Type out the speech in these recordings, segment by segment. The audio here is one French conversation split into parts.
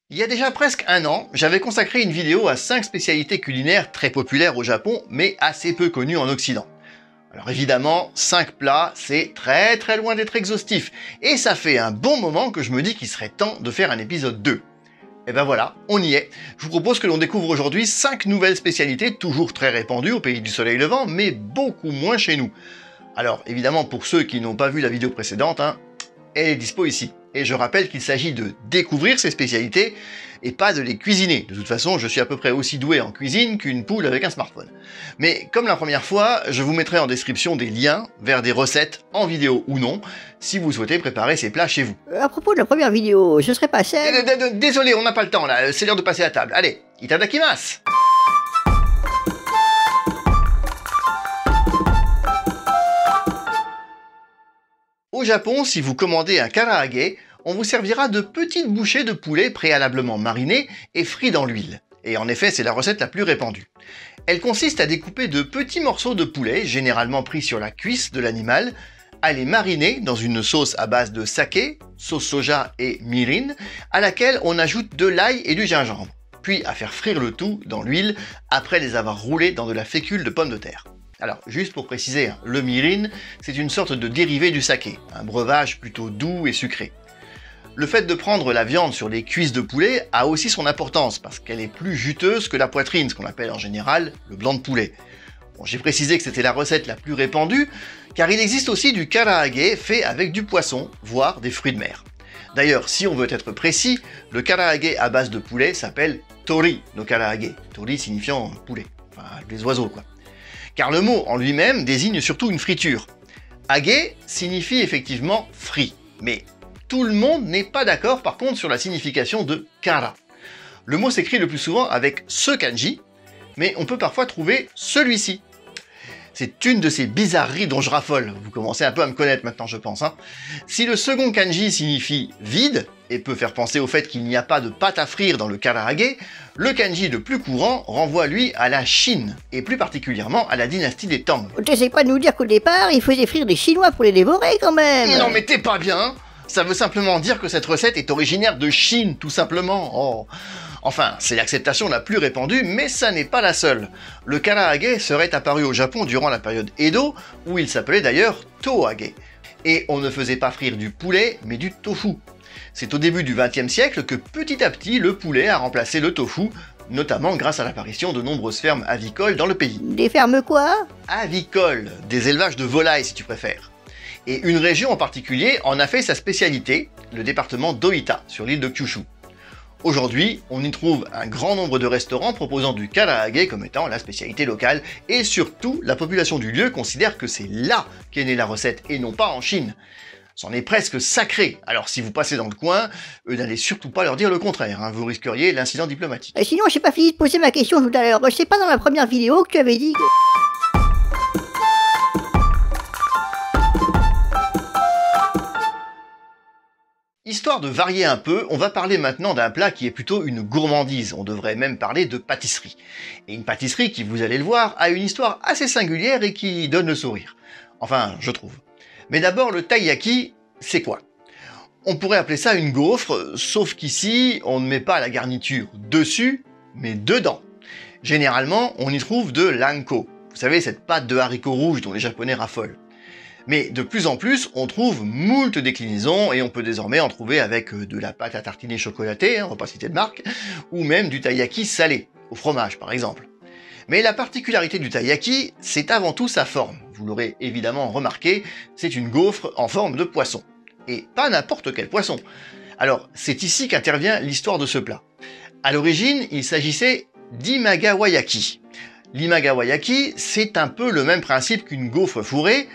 Il y a déjà presque un an, j'avais consacré une vidéo à 5 spécialités culinaires très populaires au Japon, mais assez peu connues en Occident. Alors évidemment, 5 plats, c'est très loin d'être exhaustif, et ça fait un bon moment que je me dis qu'il serait temps de faire un épisode 2. Et ben voilà, on y est. Je vous propose que l'on découvre aujourd'hui 5 nouvelles spécialités, toujours très répandues au pays du soleil levant, mais beaucoup moins chez nous. Alors évidemment, pour ceux qui n'ont pas vu la vidéo précédente, elle est dispo ici. Et je rappelle qu'il s'agit de découvrir ces spécialités et pas de les cuisiner. De toute façon, je suis à peu près aussi doué en cuisine qu'une poule avec un smartphone. Mais comme la première fois, je vous mettrai en description des liens vers des recettes, en vidéo ou non, si vous souhaitez préparer ces plats chez vous. À propos de la première vidéo, je serais pas seul. Désolé, on n'a pas le temps là, c'est l'heure de passer à table. Allez, itadakimasu! Au Japon, si vous commandez un karaage, on vous servira de petites bouchées de poulet préalablement marinées et frites dans l'huile. Et en effet, c'est la recette la plus répandue. Elle consiste à découper de petits morceaux de poulet, généralement pris sur la cuisse de l'animal, à les mariner dans une sauce à base de saké, sauce soja et mirin, à laquelle on ajoute de l'ail et du gingembre, puis à faire frire le tout dans l'huile après les avoir roulés dans de la fécule de pommes de terre. Alors, juste pour préciser, le mirin, c'est une sorte de dérivé du saké, un breuvage plutôt doux et sucré. Le fait de prendre la viande sur les cuisses de poulet a aussi son importance, parce qu'elle est plus juteuse que la poitrine, ce qu'on appelle en général le blanc de poulet. Bon, j'ai précisé que c'était la recette la plus répandue, car il existe aussi du karaage fait avec du poisson, voire des fruits de mer. D'ailleurs, si on veut être précis, le karaage à base de poulet s'appelle tori no karaage, tori signifiant poulet, enfin les oiseaux quoi. Car le mot en lui-même désigne surtout une friture. Age signifie effectivement frit, mais tout le monde n'est pas d'accord par contre sur la signification de kara. Le mot s'écrit le plus souvent avec ce kanji, mais on peut parfois trouver celui-ci. C'est une de ces bizarreries dont je raffole, vous commencez un peu à me connaître maintenant je pense. Si le second kanji signifie vide, et peut faire penser au fait qu'il n'y a pas de pâte à frire dans le karaage, le kanji le plus courant renvoie lui à la Chine, et plus particulièrement à la dynastie des Tang. T'essayes pas de nous dire qu'au départ, il faisait frire des Chinois pour les dévorer quand même. Non mais t'es pas bien. Ça veut simplement dire que cette recette est originaire de Chine, tout simplement. Oh. Enfin, c'est l'acceptation la plus répandue, mais ça n'est pas la seule. Le karaage serait apparu au Japon durant la période Edo, où il s'appelait d'ailleurs toage. Et on ne faisait pas frire du poulet, mais du tofu. C'est au début du XXe siècle que petit à petit, le poulet a remplacé le tofu, notamment grâce à l'apparition de nombreuses fermes avicoles dans le pays. Des fermes quoi? Avicoles, des élevages de volailles si tu préfères. Et une région en particulier en a fait sa spécialité, le département d'Oita, sur l'île de Kyushu. Aujourd'hui, on y trouve un grand nombre de restaurants proposant du karaage comme étant la spécialité locale, et surtout, la population du lieu considère que c'est là qu'est née la recette, et non pas en Chine. C'en est presque sacré, alors si vous passez dans le coin, n'allez surtout pas leur dire le contraire, vous risqueriez l'incident diplomatique. Sinon, j'ai pas fini de poser ma question tout à l'heure. C'est pas dans la première vidéo que tu avais dit que... Histoire de varier un peu, on va parler maintenant d'un plat qui est plutôt une gourmandise, on devrait même parler de pâtisserie. Et une pâtisserie qui, vous allez le voir, a une histoire assez singulière et qui donne le sourire. Enfin, je trouve. Mais d'abord, le taiyaki, c'est quoi? On pourrait appeler ça une gaufre, sauf qu'ici, on ne met pas la garniture dessus, mais dedans. Généralement, on y trouve de l'anko. Vous savez, cette pâte de haricots rouges dont les Japonais raffolent. Mais de plus en plus, on trouve moult déclinaisons et on peut désormais en trouver avec de la pâte à tartiner chocolatée, on va pas citer de marque, ou même du taiyaki salé, au fromage par exemple. Mais la particularité du taiyaki, c'est avant tout sa forme. Vous l'aurez évidemment remarqué, c'est une gaufre en forme de poisson. Et pas n'importe quel poisson. Alors, c'est ici qu'intervient l'histoire de ce plat. À l'origine, il s'agissait d'imagawayaki. L'imagawayaki, c'est un peu le même principe qu'une gaufre fourrée,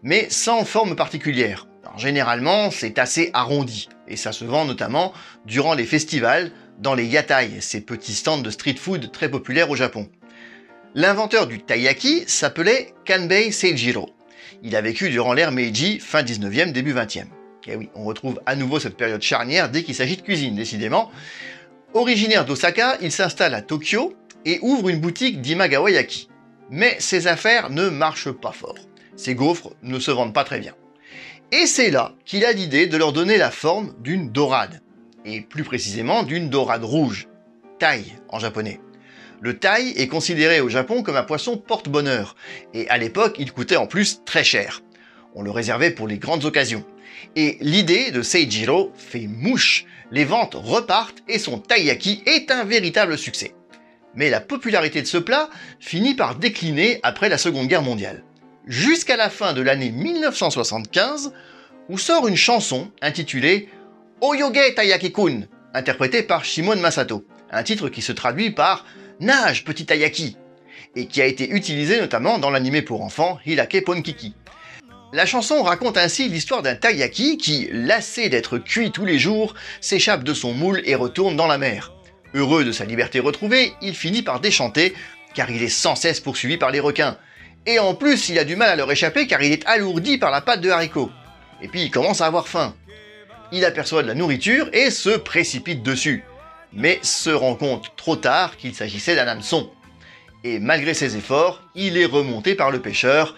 mais sans forme particulière. Alors, généralement, c'est assez arrondi, et ça se vend notamment durant les festivals, dans les yatai, ces petits stands de street food très populaires au Japon. L'inventeur du taiyaki s'appelait Kanbei Seijiro. Il a vécu durant l'ère Meiji, fin 19e, début 20e. Et oui, on retrouve à nouveau cette période charnière dès qu'il s'agit de cuisine, décidément. Originaire d'Osaka, il s'installe à Tokyo et ouvre une boutique d'imagawayaki. Mais ses affaires ne marchent pas fort. Ces gaufres ne se vendent pas très bien. Et c'est là qu'il a l'idée de leur donner la forme d'une dorade. et plus précisément d'une dorade rouge, tai en japonais. Le tai est considéré au Japon comme un poisson porte-bonheur, et à l'époque il coûtait en plus très cher. On le réservait pour les grandes occasions. Et l'idée de Seijiro fait mouche, les ventes repartent et son taiyaki est un véritable succès. Mais la popularité de ce plat finit par décliner après la Seconde Guerre mondiale. Jusqu'à la fin de l'année 1975, où sort une chanson intitulée Oyoge Taiyaki-kun, interprétée par Shimon Masato, un titre qui se traduit par Nage, petit taiyaki, et qui a été utilisé notamment dans l'anime pour enfants Hirake Ponkiki. La chanson raconte ainsi l'histoire d'un taiyaki qui, lassé d'être cuit tous les jours, s'échappe de son moule et retourne dans la mer. Heureux de sa liberté retrouvée, il finit par déchanter, car il est sans cesse poursuivi par les requins. Et en plus, il a du mal à leur échapper car il est alourdi par la pâte de haricots. Et puis il commence à avoir faim. Il aperçoit de la nourriture et se précipite dessus, mais se rend compte trop tard qu'il s'agissait d'un hameçon. Et malgré ses efforts, il est remonté par le pêcheur,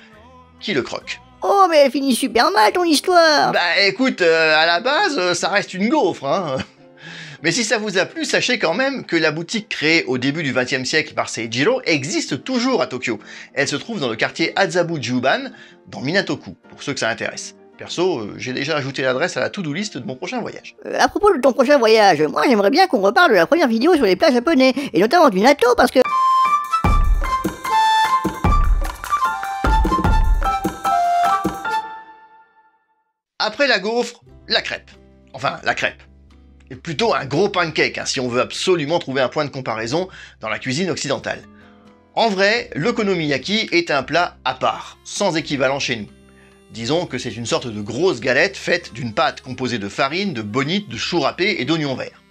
qui le croque. Oh, mais elle finit super mal ton histoire. Bah écoute, à la base, ça reste une gaufre, hein. Mais si ça vous a plu, sachez quand même que la boutique créée au début du XXe siècle par Seijiro existe toujours à Tokyo. Elle se trouve dans le quartier Azabu-Juban, dans Minatoku, pour ceux que ça intéresse. Perso, j'ai déjà ajouté l'adresse à la to-do list de mon prochain voyage. À propos de ton prochain voyage, moi j'aimerais bien qu'on reparle de la première vidéo sur les plats japonais, et notamment du natto parce que... Après la gaufre, la crêpe. Enfin, la crêpe. Et plutôt un gros pancake, hein, si on veut absolument trouver un point de comparaison dans la cuisine occidentale. En vrai, l'okonomiyaki est un plat à part, sans équivalent chez nous. Disons que c'est une sorte de grosse galette faite d'une pâte composée de farine, de bonite, de chou râpé et d'oignons verts.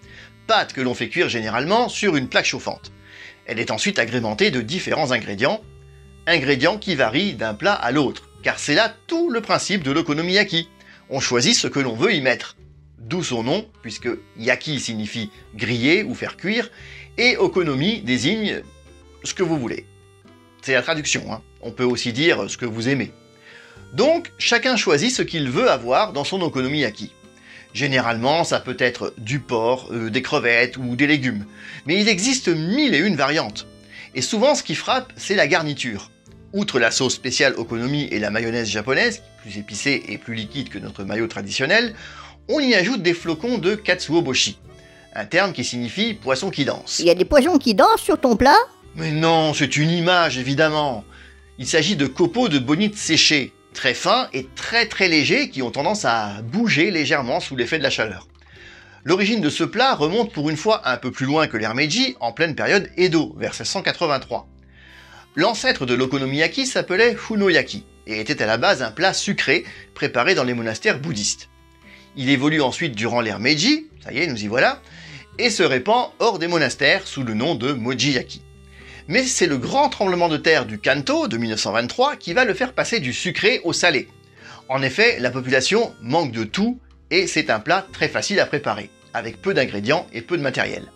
Pâte que l'on fait cuire généralement sur une plaque chauffante. Elle est ensuite agrémentée de différents ingrédients qui varient d'un plat à l'autre, car c'est là tout le principe de l'okonomiyaki. On choisit ce que l'on veut y mettre. D'où son nom, puisque yaki signifie griller ou faire cuire, et okonomi désigne ce que vous voulez. C'est la traduction, hein. On peut aussi dire ce que vous aimez. Donc, chacun choisit ce qu'il veut avoir dans son okonomiyaki. Généralement, ça peut être du porc, des crevettes ou des légumes. Mais il existe 1001 variantes. Et souvent, ce qui frappe, c'est la garniture. Outre la sauce spéciale okonomi et la mayonnaise japonaise, plus épicée et plus liquide que notre mayo traditionnel, on y ajoute des flocons de katsuoboshi, un terme qui signifie poisson qui danse. Il y a des poissons qui dansent sur ton plat? Mais non, c'est une image, évidemment. Il s'agit de copeaux de bonite séchés, très fins et très légers qui ont tendance à bouger légèrement sous l'effet de la chaleur. L'origine de ce plat remonte pour une fois un peu plus loin que l'ère Meiji, en pleine période Edo, vers 1683. L'ancêtre de l'okonomiyaki s'appelait funoyaki et était à la base un plat sucré préparé dans les monastères bouddhistes. Il évolue ensuite durant l'ère Meiji, ça y est, nous y voilà, et se répand hors des monastères sous le nom de mojiyaki. Mais c'est le grand tremblement de terre du Kanto de 1923 qui va le faire passer du sucré au salé. En effet, la population manque de tout et c'est un plat très facile à préparer, avec peu d'ingrédients et peu de matériel.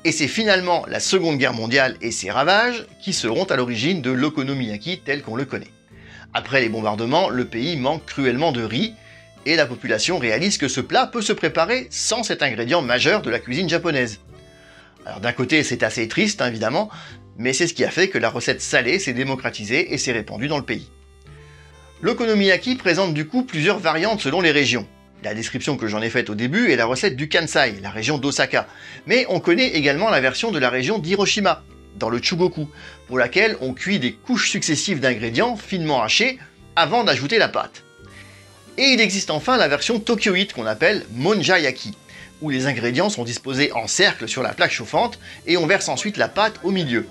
Et c'est finalement la Seconde Guerre mondiale et ses ravages qui seront à l'origine de l'okonomiyaki tel qu'on le connaît. Après les bombardements, le pays manque cruellement de riz et la population réalise que ce plat peut se préparer sans cet ingrédient majeur de la cuisine japonaise. Alors d'un côté c'est assez triste évidemment, mais c'est ce qui a fait que la recette salée s'est démocratisée et s'est répandue dans le pays. L'okonomiyaki présente du coup plusieurs variantes selon les régions. La description que j'en ai faite au début est la recette du Kansai, la région d'Osaka, mais on connaît également la version de la région d'Hiroshima, dans le Chugoku, pour laquelle on cuit des couches successives d'ingrédients finement hachés avant d'ajouter la pâte. Et il existe enfin la version tokyoïte qu'on appelle monjayaki, où les ingrédients sont disposés en cercle sur la plaque chauffante et on verse ensuite la pâte au milieu.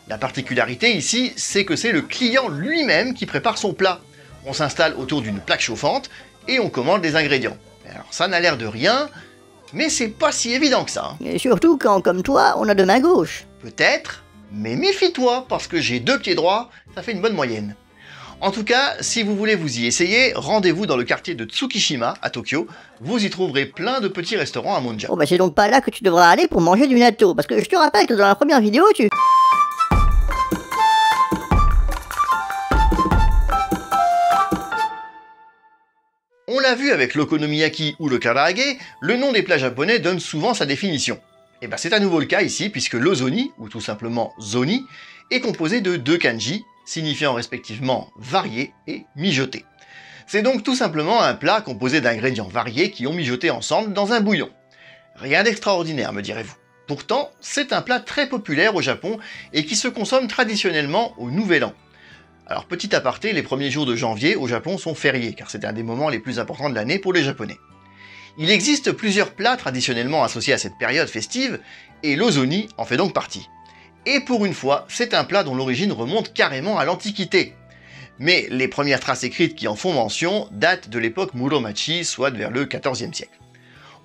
La particularité ici, c'est que c'est le client lui-même qui prépare son plat. On s'installe autour d'une plaque chauffante et on commande les ingrédients. Alors ça n'a l'air de rien, mais c'est pas si évident que ça. Et surtout quand, comme toi, on a deux mains gauches. Peut-être, mais méfie-toi, parce que j'ai 2 pieds droits, ça fait une bonne moyenne. En tout cas, si vous voulez vous y essayer, rendez-vous dans le quartier de Tsukishima, à Tokyo. Vous y trouverez plein de petits restaurants à Monja. Oh bah c'est donc pas là que tu devras aller pour manger du natto, parce que je te rappelle que dans la première vidéo, tu... On l'a l'a vu avec l'okonomiyaki ou le karaage, le nom des plats japonais donne souvent sa définition. Et ben c'est à nouveau le cas ici, puisque l'ozoni, ou tout simplement zoni, est composé de deux kanji, signifiant respectivement varié et mijoté. C'est donc tout simplement un plat composé d'ingrédients variés qui ont mijoté ensemble dans un bouillon. Rien d'extraordinaire, me direz-vous. Pourtant, c'est un plat très populaire au Japon et qui se consomme traditionnellement au Nouvel An. Alors petit aparté, les premiers jours de janvier au Japon sont fériés, car c'est un des moments les plus importants de l'année pour les Japonais. Il existe plusieurs plats traditionnellement associés à cette période festive, et l'ozoni en fait donc partie. Et pour une fois, c'est un plat dont l'origine remonte carrément à l'Antiquité. Mais les premières traces écrites qui en font mention datent de l'époque Muromachi, soit vers le XIVe siècle.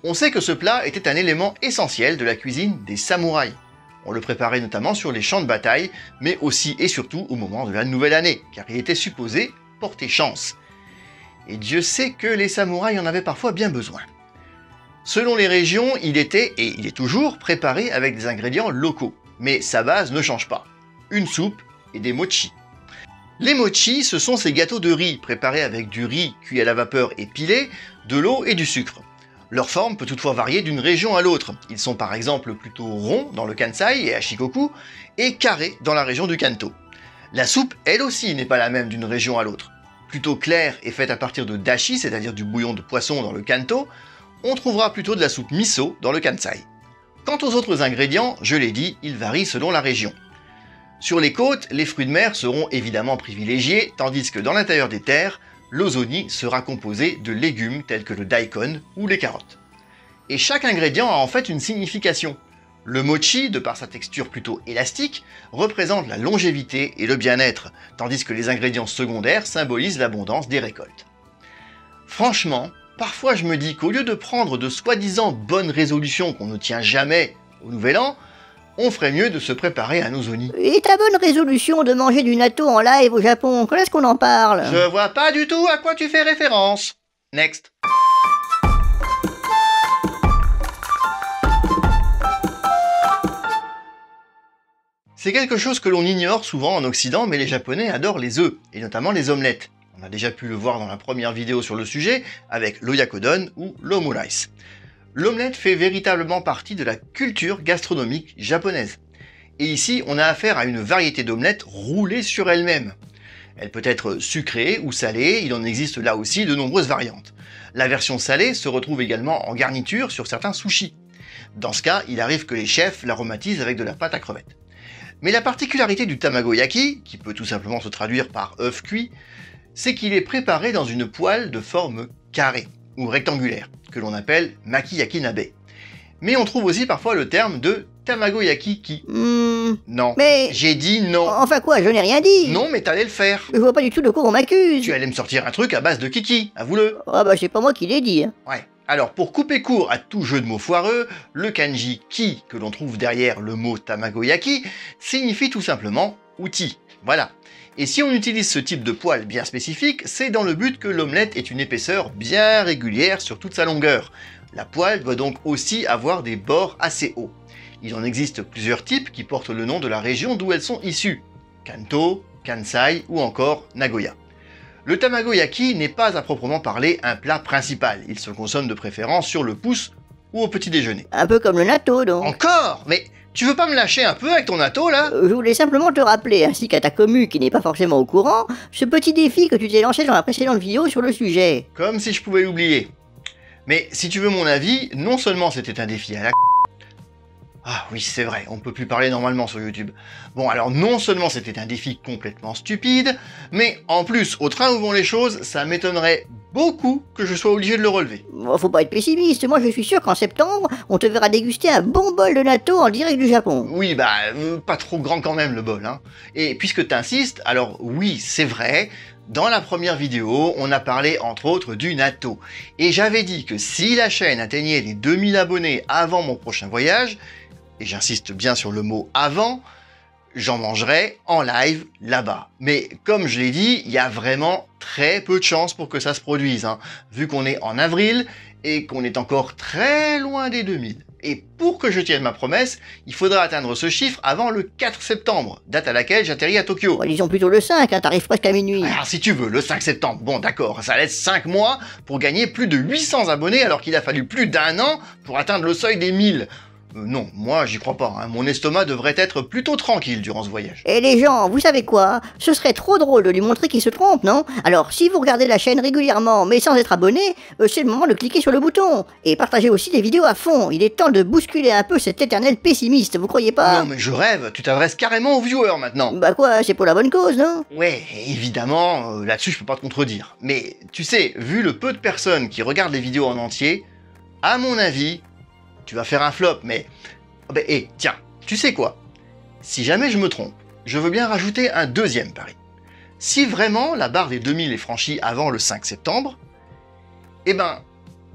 On sait que ce plat était un élément essentiel de la cuisine des samouraïs. On le préparait notamment sur les champs de bataille, mais aussi et surtout au moment de la nouvelle année, car il était supposé porter chance. Et Dieu sait que les samouraïs en avaient parfois bien besoin. Selon les régions, il était, et il est toujours, préparé avec des ingrédients locaux. Mais sa base ne change pas. Une soupe et des mochi. Les mochi, ce sont ces gâteaux de riz préparés avec du riz cuit à la vapeur et pilé, de l'eau et du sucre. Leur forme peut toutefois varier d'une région à l'autre. Ils sont par exemple plutôt ronds dans le Kansai et à Shikoku, et carrés dans la région du Kanto. La soupe, elle aussi, n'est pas la même d'une région à l'autre. Plutôt claire et faite à partir de dashi, c'est-à-dire du bouillon de poisson dans le Kanto, on trouvera plutôt de la soupe miso dans le Kansai. Quant aux autres ingrédients, je l'ai dit, ils varient selon la région. Sur les côtes, les fruits de mer seront évidemment privilégiés, tandis que dans l'intérieur des terres, l'ozoni sera composé de légumes tels que le daikon ou les carottes. Et chaque ingrédient a en fait une signification. Le mochi, de par sa texture plutôt élastique, représente la longévité et le bien-être, tandis que les ingrédients secondaires symbolisent l'abondance des récoltes. Franchement, parfois je me dis qu'au lieu de prendre de soi-disant bonnes résolutions qu'on ne tient jamais au Nouvel An, on ferait mieux de se préparer un ozoni. Et ta bonne résolution de manger du natto en live au Japon, quand est-ce qu'on en parle? Je vois pas du tout à quoi tu fais référence. Next. C'est quelque chose que l'on ignore souvent en Occident, mais les Japonais adorent les œufs, et notamment les omelettes. On a déjà pu le voir dans la première vidéo sur le sujet, avec l'oyakodon ou l'omurice. L'omelette fait véritablement partie de la culture gastronomique japonaise. Et ici, on a affaire à une variété d'omelettes roulées sur elle-même. Elle peut être sucrée ou salée, il en existe là aussi de nombreuses variantes. La version salée se retrouve également en garniture sur certains sushis. Dans ce cas, il arrive que les chefs l'aromatisent avec de la pâte à crevettes. Mais la particularité du tamagoyaki, qui peut tout simplement se traduire par œuf cuit, c'est qu'il est préparé dans une poêle de forme carrée ou rectangulaire, que l'on appelle makiyaki nabe. Mais on trouve aussi parfois le terme de tamagoyaki ki. Non, Mais... j'ai dit non. Enfin quoi, je n'ai rien dit. Non, mais t'allais le faire. Je vois pas du tout de quoi on m'accuse. Tu allais me sortir un truc à base de kiki, avoue-le. Ah bah c'est pas moi qui l'ai dit. Ouais. Alors pour couper court à tout jeu de mots foireux, le kanji ki que l'on trouve derrière le mot tamagoyaki signifie tout simplement outil. Voilà. Et si on utilise ce type de poêle bien spécifique, c'est dans le but que l'omelette ait une épaisseur bien régulière sur toute sa longueur. La poêle doit donc aussi avoir des bords assez hauts. Il en existe plusieurs types qui portent le nom de la région d'où elles sont issues. Kanto, Kansai ou encore Nagoya. Le tamagoyaki n'est pas à proprement parler un plat principal. Il se consomme de préférence sur le pouce ou au petit déjeuner. Un peu comme le natto donc. Encore? Mais tu veux pas me lâcher un peu avec ton natto là? Je voulais simplement te rappeler, ainsi qu'à ta commu qui n'est pas forcément au courant, ce petit défi que tu t'es lancé dans la précédente vidéo sur le sujet. Comme si je pouvais l'oublier. Mais si tu veux mon avis, non seulement c'était un défi à la... Ah oui, c'est vrai, on peut plus parler normalement sur YouTube. Bon, alors non seulement c'était un défi complètement stupide, mais en plus, au train où vont les choses, ça m'étonnerait beaucoup que je sois obligé de le relever. Bon, faut pas être pessimiste, moi je suis sûr qu'en septembre, on te verra déguster un bon bol de natto en direct du Japon. Oui, bah, pas trop grand quand même le bol, hein. Et puisque t'insistes, alors oui, c'est vrai, dans la première vidéo, on a parlé entre autres du natto. Et j'avais dit que si la chaîne atteignait les 2000 abonnés avant mon prochain voyage, et j'insiste bien sur le mot avant, j'en mangerai en live là-bas. Mais comme je l'ai dit, il y a vraiment très peu de chances pour que ça se produise, hein, vu qu'on est en avril et qu'on est encore très loin des 2000. Et pour que je tienne ma promesse, il faudra atteindre ce chiffre avant le 4 septembre, date à laquelle j'atterris à Tokyo. Bon, disons plutôt le 5, hein, t'arrives presque à minuit. Alors si tu veux, le 5 septembre, bon d'accord, ça laisse 5 mois pour gagner plus de 800 abonnés alors qu'il a fallu plus d'1 an pour atteindre le seuil des 1000. Non, moi j'y crois pas, hein. Mon estomac devrait être plutôt tranquille durant ce voyage. Et les gens, vous savez quoi? Ce serait trop drôle de lui montrer qu'il se trompe, non? Alors, si vous regardez la chaîne régulièrement, mais sans être abonné, c'est le moment de cliquer sur le bouton. Et partagez aussi les vidéos à fond. Il est temps de bousculer un peu cet éternel pessimiste, vous croyez pas? Non mais je rêve, tu t'adresses carrément aux viewers maintenant. Bah quoi, c'est pour la bonne cause, non? Ouais, évidemment, là-dessus je peux pas te contredire. Mais tu sais, vu le peu de personnes qui regardent les vidéos en entier, à mon avis, tu vas faire un flop, mais... tiens, tu sais quoi? Si jamais je me trompe, je veux bien rajouter un deuxième pari. Si vraiment la barre des 2000 est franchie avant le 5 septembre,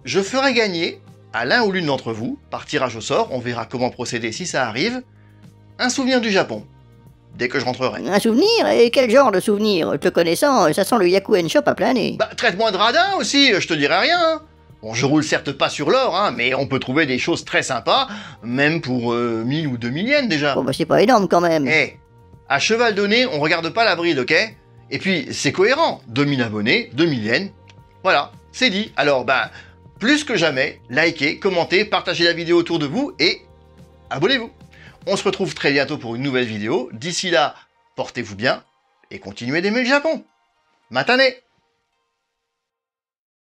je ferai gagner à l'un ou l'une d'entre vous, par tirage au sort, on verra comment procéder si ça arrive, un souvenir du Japon, dès que je rentrerai. Un souvenir? Et quel genre de souvenir? Te connaissant, ça sent le Yakuen Shop à plein nez. Traite-moi de radin aussi, je te dirai rien, hein. Bon, je roule certes pas sur l'or, hein, mais on peut trouver des choses très sympas, même pour 1000 ou 2000 yens déjà. Bon c'est pas énorme quand même. À cheval donné, on regarde pas la bride, ok? Et puis, c'est cohérent, 2000 abonnés, 2000 yens, voilà, c'est dit. Alors, plus que jamais, likez, commentez, partagez la vidéo autour de vous et abonnez-vous. On se retrouve très bientôt pour une nouvelle vidéo. D'ici là, portez-vous bien et continuez d'aimer le Japon. Matane!